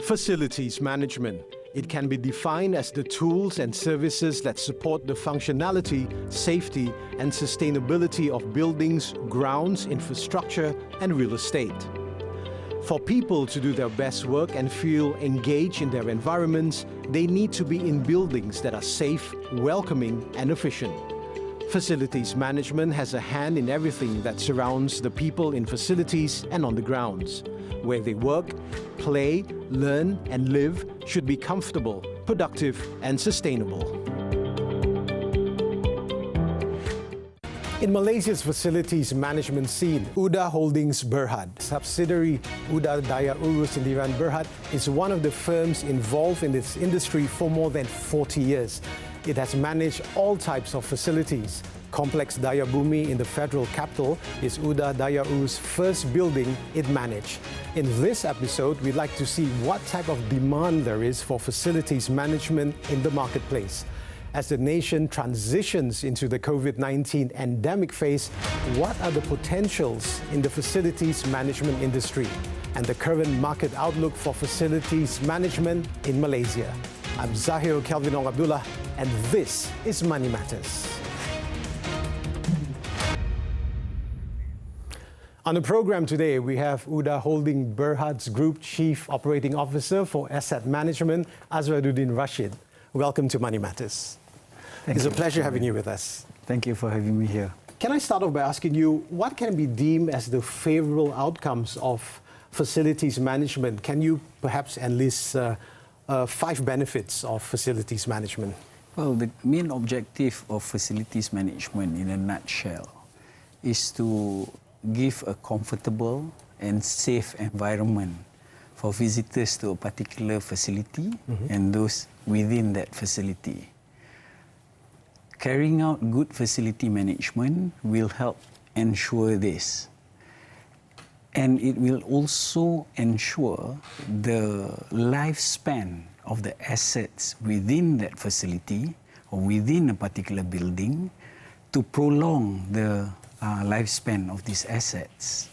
Facilities management. It can be defined as the tools and services that support the functionality, safety, and sustainability of buildings, grounds, infrastructure, and real estate. For people to do their best work and feel engaged in their environments, they need to be in buildings that are safe, welcoming, and efficient. Facilities management has a hand in everything that surrounds the people in facilities and on the grounds. Where they work, play, learn, and live should be comfortable, productive, and sustainable. In Malaysia's facilities management scene, UDA Holdings Berhad, subsidiary UDA Dayaurus Sdn Bhd, is one of the firms involved in this industry for more than 40 years. It has managed all types of facilities. Complex Daya Bumi in the federal capital is UDA Dayaurus' first building it managed. In this episode, we'd like to see what type of demand there is for facilities management in the marketplace. As the nation transitions into the COVID-19 endemic phase, what are the potentials in the facilities management industry and the current market outlook for facilities management in Malaysia? I'm Zahir Kelvin Ong Abdullah, and this is Money Matters. On the program today, we have UDA Holding Berhad's Group Chief Operating Officer for Asset Management, Azrudyn Rashid. Welcome to Money Matters. It's a pleasure having you with us. Thank you for having me here. Can I start off by asking you, what can be deemed as the favorable outcomes of facilities management? Can you perhaps enlist 5 benefits of facilities management? Well, the main objective of facilities management in a nutshell is to give a comfortable and safe environment for visitors to a particular facility and those within that facility. Carrying out good facility management will help ensure this. And it will also ensure the lifespan of the assets within that facility or within a particular building to prolong the lifespan of these assets.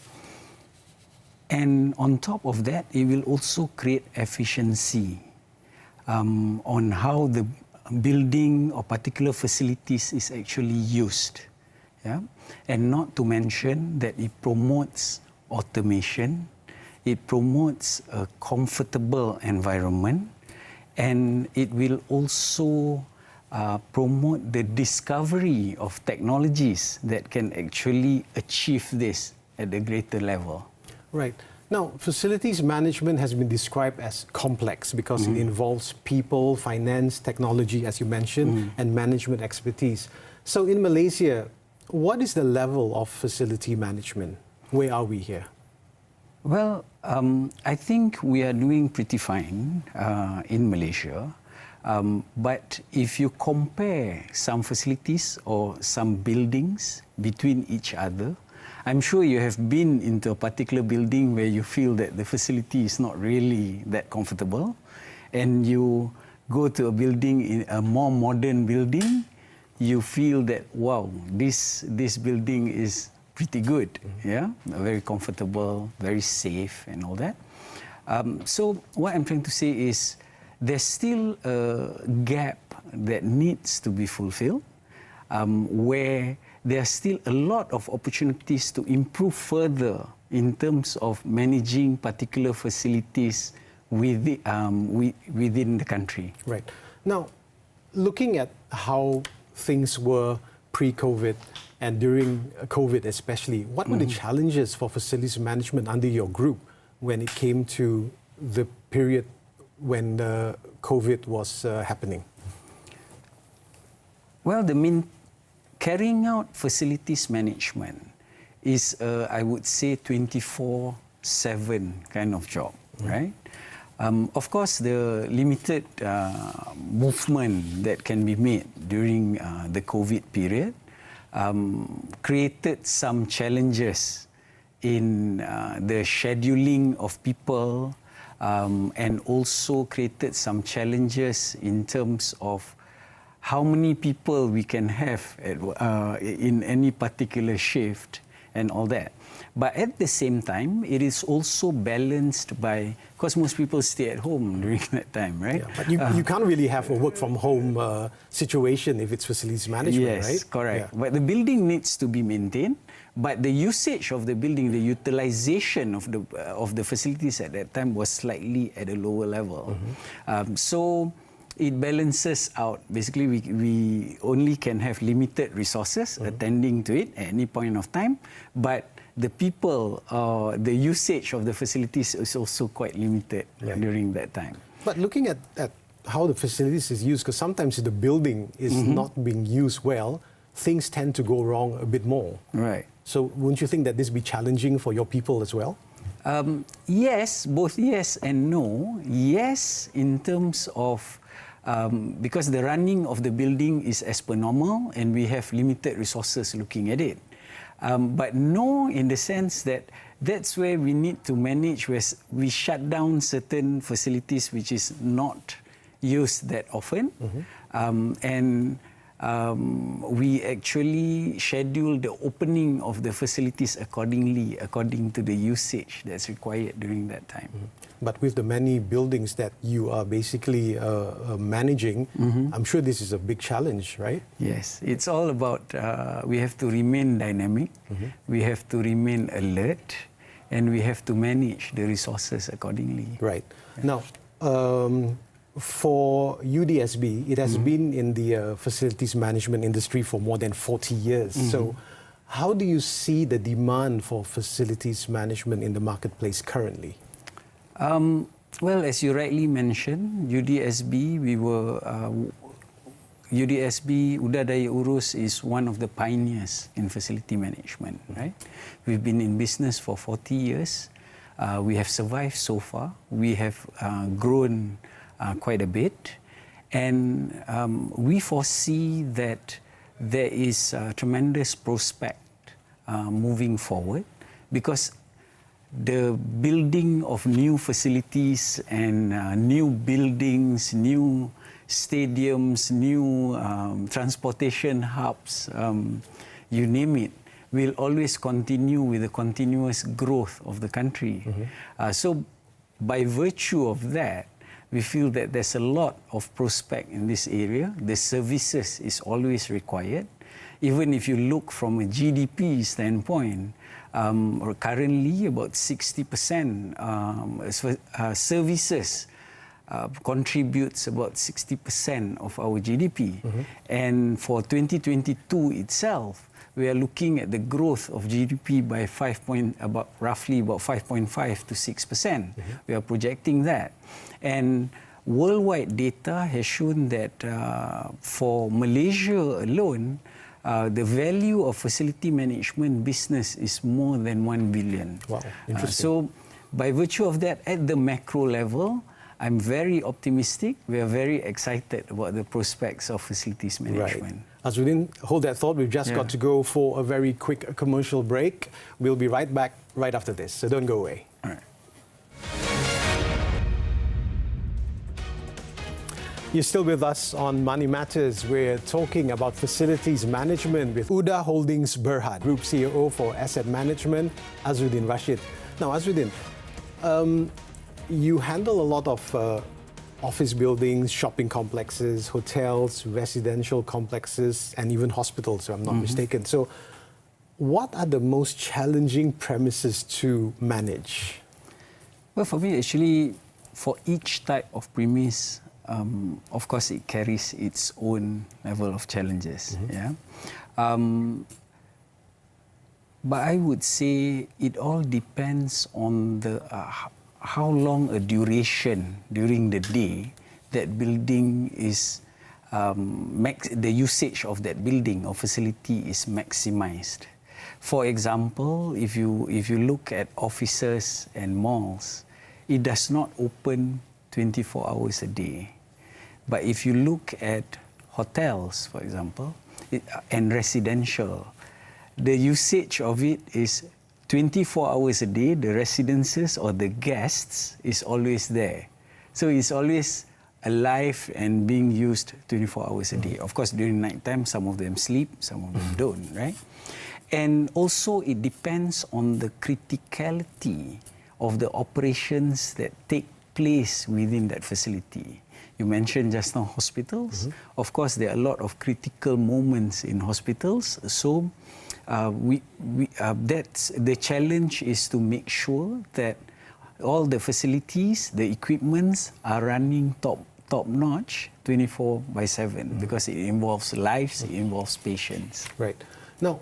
And on top of that, it will also create efficiency on how the building or particular facilities is actually used. Yeah? And not to mention that it promotes automation, it promotes a comfortable environment, and it will also promote the discovery of technologies that can actually achieve this at a greater level. Right. Now, facilities management has been described as complex because it involves people, finance, technology, as you mentioned, and management expertise. So in Malaysia, what is the level of facility management? Where are we here? Well, I think we are doing pretty fine in Malaysia. But if you compare some facilities or some buildings between each other, I'm sure you have been into a particular building where you feel that the facility is not really that comfortable, and you go to a building, in a more modern building, you feel that, wow, this building is pretty good, yeah, very comfortable, very safe and all that. So what I'm trying to say is there's still a gap that needs to be fulfilled, where there are still a lot of opportunities to improve further in terms of managing particular facilities within the country. Right. Now, looking at how things were pre-COVID and during COVID especially, what were the challenges for facilities management under your group when it came to the period when the COVID was happening? Well, carrying out facilities management is, I would say, 24/7 kind of job, right? Of course, the limited movement that can be made during the COVID period created some challenges in the scheduling of people, and also created some challenges in terms of how many people we can have in any particular shift, and all that. But at the same time, it is also balanced by, because most people stay at home during that time, right? Yeah, but you can't really have a work from home situation if it's facilities management, yes, right? Yes, correct. Yeah. But the building needs to be maintained, but the usage of the building, the utilization of the facilities at that time was slightly at a lower level. So it balances out. Basically, we only can have limited resources attending to it at any point of time, but the people, the usage of the facilities is also quite limited during that time. But looking at how the facilities is used, because sometimes if the building is not being used well, things tend to go wrong a bit more. Right. So wouldn't you think that this be challenging for your people as well? Yes, both yes and no. Yes, in terms of because the running of the building is as per normal and we have limited resources looking at it. But no, in the sense that that's where we need to manage, where we shut down certain facilities which is not used that often. And we actually schedule the opening of the facilities accordingly, according to the usage that's required during that time. But with the many buildings that you are basically managing, I'm sure this is a big challenge, right? Yes, it's all about we have to remain dynamic, we have to remain alert, and we have to manage the resources accordingly. Right. Now, for UDSB, it has been in the facilities management industry for more than 40 years. So how do you see the demand for facilities management in the marketplace currently? Well, as you rightly mentioned, UDSB, UDSB, UDA Dayaurus is one of the pioneers in facility management, right? We've been in business for 40 years. We have survived so far. We have grown quite a bit. And we foresee that there is a tremendous prospect moving forward, because the building of new facilities and new buildings, new stadiums, new transportation hubs, you name it, will always continue with the continuous growth of the country. So by virtue of that, we feel that there's a lot of prospect in this area. The services is always required. Even if you look from a GDP standpoint, or currently about 60% services contributes about 60% of our GDP. And for 2022 itself, we are looking at the growth of GDP by roughly about 5.5 to 6%. We are projecting that. And worldwide data has shown that for Malaysia alone, the value of facility management business is more than 1 billion. Wow, interesting. So by virtue of that, at the macro level, I'm very optimistic. We are very excited about the prospects of facilities management. Right. Azrudyn, hold that thought. We've just got to go for a very quick commercial break. We'll be right back right after this, so don't go away. All right. You're still with us on Money Matters. We're talking about facilities management with UDA Holdings Berhad, Group CEO for Asset Management, Azrudyn Rashid. Now, Azrudyn, you handle a lot of office buildings, shopping complexes, hotels, residential complexes, and even hospitals, if I'm not mistaken. So what are the most challenging premises to manage? Well, for me, actually, for each type of premise, of course, it carries its own level of challenges. But I would say it all depends on the how long a duration during the day that building is, the usage of that building or facility is maximized. For example, if you look at offices and malls, it does not open 24 hours a day. But if you look at hotels, for example, and residential, the usage of it is 24 hours a day. The residences or the guests is always there. So it's always alive and being used 24 hours a day. Of course, during night time, some of them sleep, some of them don't, right? And also it depends on the criticality of the operations that take place within that facility. You mentioned just now hospitals. Of course, there are a lot of critical moments in hospitals. So that's the challenge, is to make sure that all the facilities, the equipments are running top-notch 24/7, because it involves lives, it involves patients. Right. Now,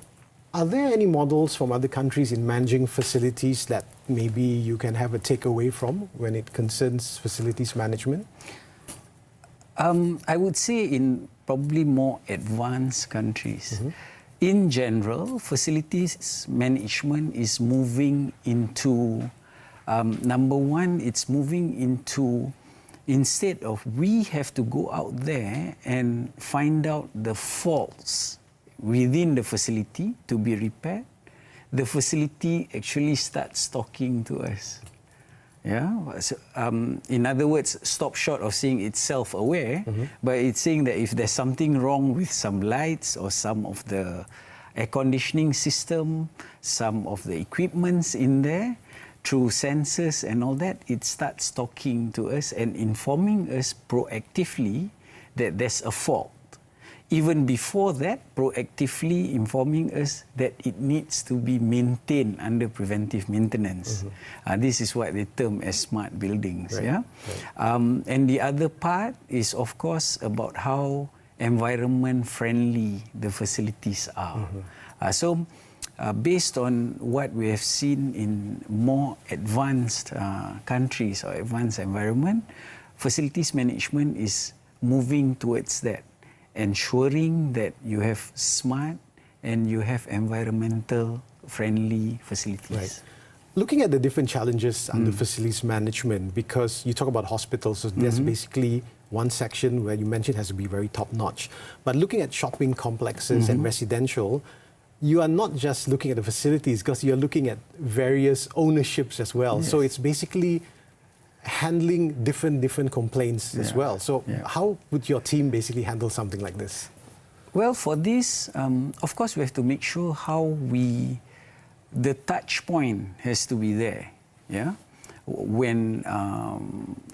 are there any models from other countries in managing facilities that maybe you can have a takeaway from when it concerns facilities management? I would say in probably more advanced countries. In general, facilities management is moving into, number one, it's moving into, instead of we have to go out there and find out the faults within the facility to be repaired, the facility actually starts talking to us. Yeah. So, in other words, stop short of saying it's self-aware, but it's saying that if there's something wrong with some lights or some of the air conditioning system, some of the equipments in there, through sensors and all that, it starts talking to us and informing us proactively that there's a fault. Even before that, proactively informing us that it needs to be maintained under preventive maintenance. This is what they term as smart buildings. Right. Yeah? Right. And the other part is, of course, about how environment-friendly the facilities are. So, based on what we have seen in more advanced countries or advanced environment, facilities management is moving towards that, ensuring that you have smart and you have environmental friendly facilities. Right. Looking at the different challenges under facilities management, because you talk about hospitals, so there's basically one section where you mentioned has to be very top-notch. But looking at shopping complexes and residential, you are not just looking at the facilities, because you're looking at various ownerships as well. So it's basically handling different complaints as well. So how would your team basically handle something like this? Well, for this, of course, we have to make sure the touch point has to be there. Yeah, when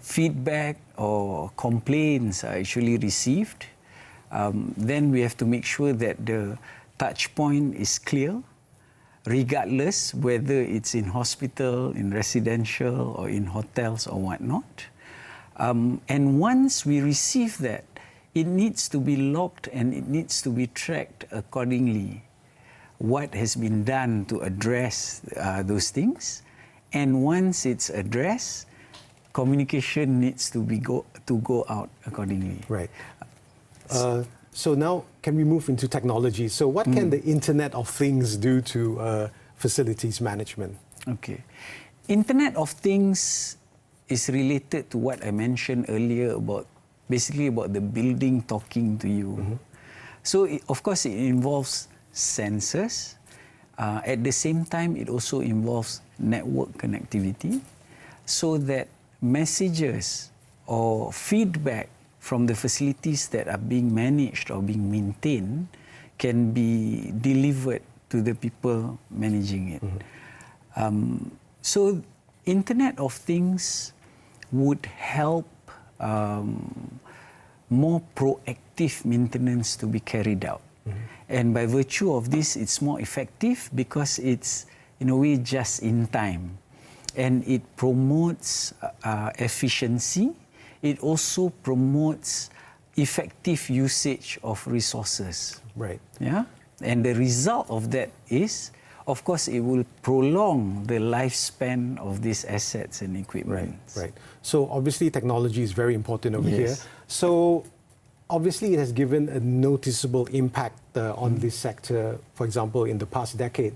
feedback or complaints are actually received, then we have to make sure that the touch point is clear, regardless whether it's in hospital, in residential, or in hotels or whatnot. And once we receive that, it needs to be logged and it needs to be tracked accordingly. What has been done to address those things, and once it's addressed, communication needs to go out accordingly. Right. So now, can we move into technology? So what can the Internet of Things do to facilities management? Okay. Internet of Things is related to what I mentioned earlier about, basically about the building talking to you. So, of course, it involves sensors. At the same time, it also involves network connectivity, so that messages or feedback from the facilities that are being managed or being maintained can be delivered to the people managing it. So, Internet of Things would help more proactive maintenance to be carried out. And by virtue of this, it's more effective because it's, in a way, just in time. And it promotes efficiency. It also promotes effective usage of resources. Right. Yeah? And the result of that is, of course, it will prolong the lifespan of these assets and equipment. Right. So obviously technology is very important over here. So obviously it has given a noticeable impact on this sector, for example, in the past decade.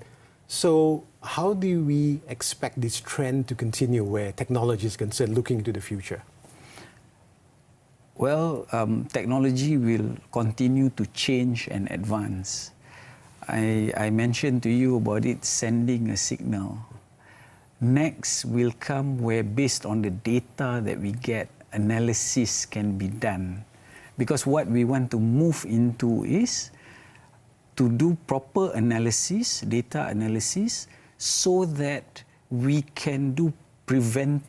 So how do we expect this trend to continue where technology is concerned, looking into the future? Well, technology will continue to change and advance. I mentioned to you about it sending a signal. Next will come where, based on the data that we get, analysis can be done. Because what we want to move into is to do proper analysis, data analysis, so that we can prevent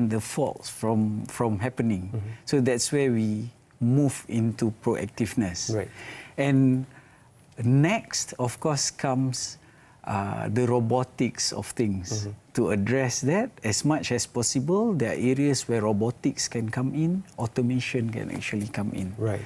the faults from happening. So that's where we move into proactiveness. Right. And next, of course, comes the robotics of things. To address that, as much as possible, there are areas where robotics can come in, automation can actually come in. Right.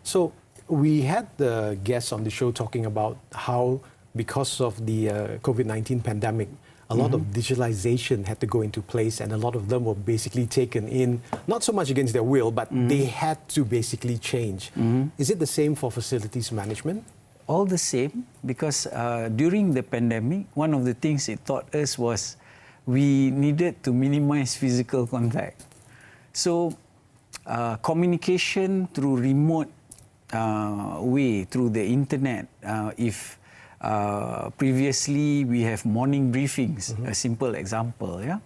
So we had the guests on the show talking about how, because of the COVID-19 pandemic, a lot of digitalization had to go into place, and a lot of them were basically taken in, not so much against their will, but they had to basically change. Is it the same for facilities management? All the same, because during the pandemic, one of the things it taught us was we needed to minimize physical contact. So communication through remote way, through the internet, if previously we have morning briefings, a simple example, yeah?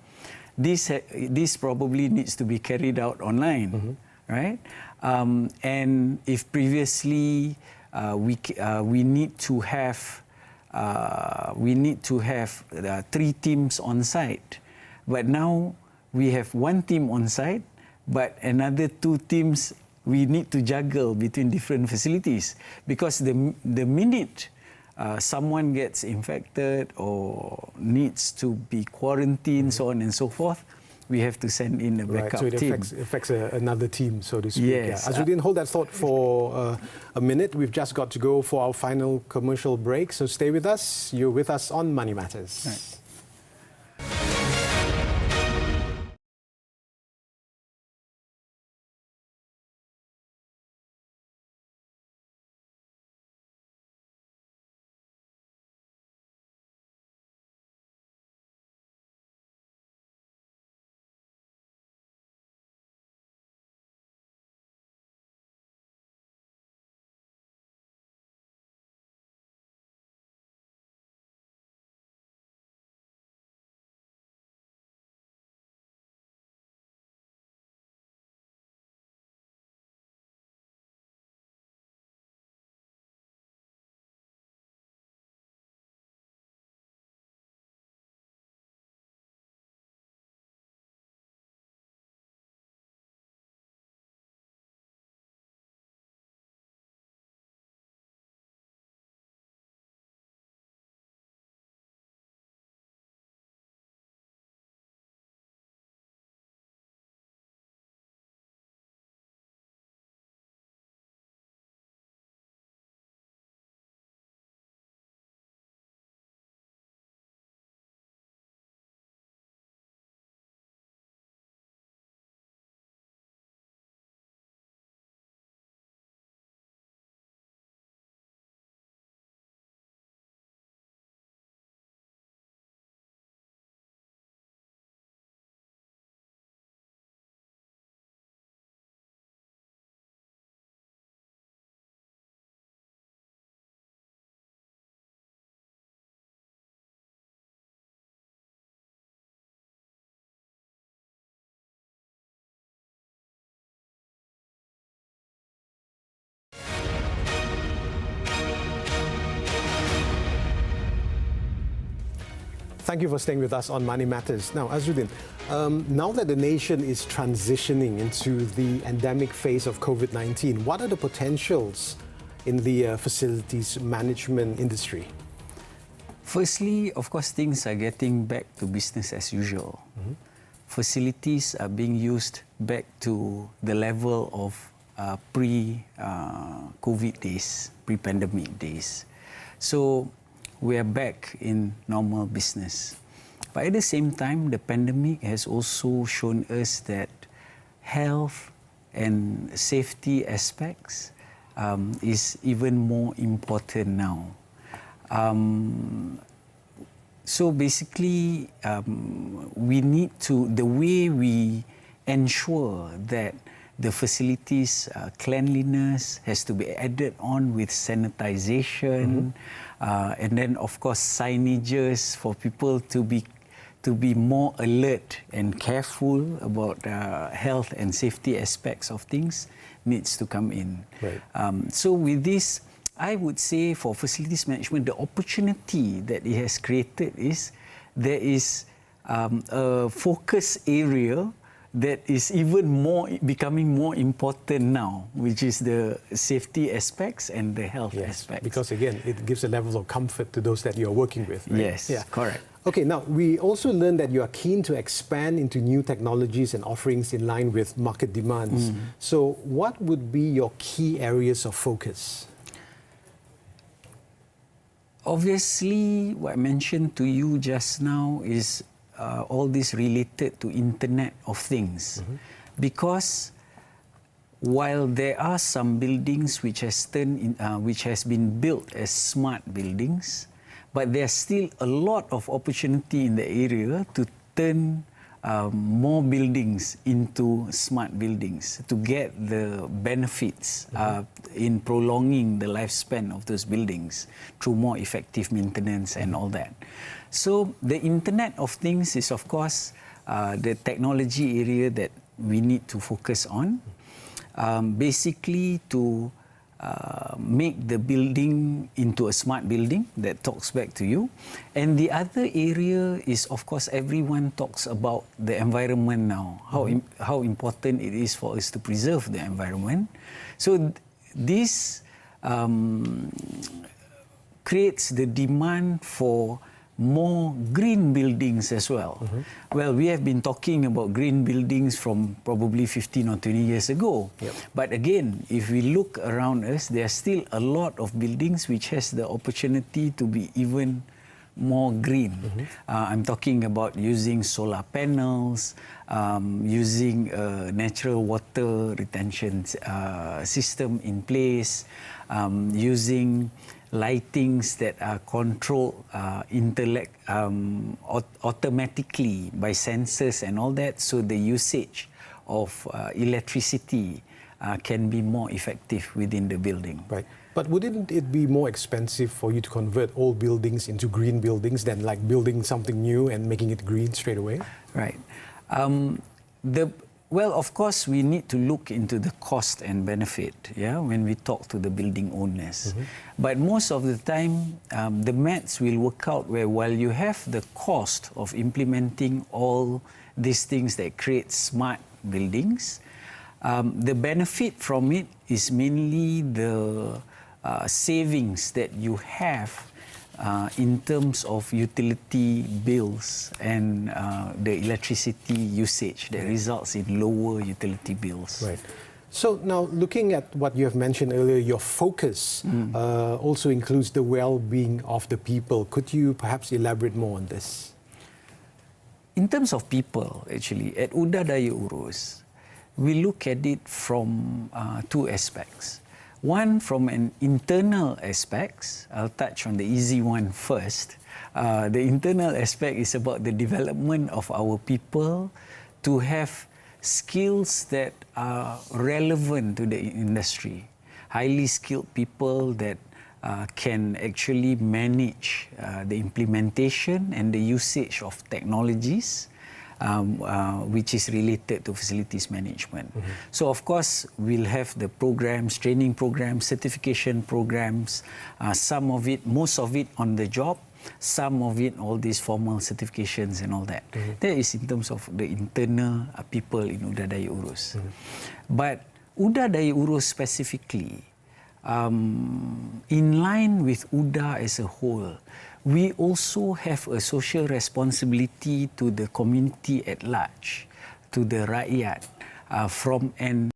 This probably needs to be carried out online, right? And if previously we need to have 3 teams on site, but now we have 1 team on site, but another 2 teams we need to juggle between different facilities, because the minute someone gets infected or needs to be quarantined, so on and so forth, we have to send in a backup team. Right, so it affects another team, so to speak. Yes. Yeah. Azrudyn, hold that thought for a minute. We've just got to go for our final commercial break, so stay with us. You're with us on Money Matters. Right. Thank you for staying with us on Money Matters. Now, Azrudyn, now that the nation is transitioning into the endemic phase of COVID-19, what are the potentials in the facilities management industry? Firstly, of course, things are getting back to business as usual. Facilities are being used back to the level of pre-COVID days, pre-pandemic days. So we are back in normal business. But at the same time, the pandemic has also shown us that health and safety aspects is even more important now. So basically, we need to, the way we ensure that the facilities cleanliness has to be added on with sanitization, and then of course signages for people to be more alert and careful about health and safety aspects of things needs to come in. Right. So with this, I would say for facilities management, the opportunity that it has created is there is a focus area that is even more becoming more important now, which is the safety aspects and the health aspects. Because again, it gives a level of comfort to those that you're working with. Right? Yes, correct. Okay, now we also learned that you are keen to expand into new technologies and offerings in line with market demands. So what would be your key areas of focus? Obviously, what I mentioned to you just now is all this related to Internet of Things. Because while there are some buildings which has been built as smart buildings, but there's still a lot of opportunity in the area to turn more buildings into smart buildings to get the benefits in prolonging the lifespan of those buildings through more effective maintenance and all that. So the Internet of Things is, of course, the technology area that we need to focus on, basically to make the building into a smart building that talks back to you. And the other area is, of course, everyone talks about the environment now, how important it is for us to preserve the environment. So this creates the demand for more green buildings as well. Well, we have been talking about green buildings from probably 15 or 20 years ago. But again, if we look around us, there are still a lot of buildings which has the opportunity to be even more green. I'm talking about using solar panels, using a natural water retention system in place, using lightings that are controlled automatically by sensors and all that, so the usage of electricity can be more effective within the building. Right. But wouldn't it be more expensive for you to convert old buildings into green buildings than like building something new and making it green straight away? Right. Well, of course, we need to look into the cost and benefit, when we talk to the building owners. But most of the time, the maths will work out where while you have the cost of implementing all these things that create smart buildings, the benefit from it is mainly the savings that you have in terms of utility bills and the electricity usage that results in lower utility bills. Right. So now looking at what you have mentioned earlier, your focus also includes the well-being of the people. Could you perhaps elaborate more on this? In terms of people, actually, at UDA Dayaurus, we look at it from two aspects. One, from an internal aspect. I'll touch on the easy one first. The internal aspect is about the development of our people to have skills that are relevant to the industry. Highly skilled people that can actually manage the implementation and the usage of technologies which is related to facilities management. So, of course, we'll have the programs, training programs, certification programs, some of it, most of it on the job, some of it, all these formal certifications and all that. That is in terms of the internal people in UDA Dayaurus. But UDA Dayaurus specifically, in line with UDA as a whole, we also have a social responsibility to the community at large, to the rakyat, from an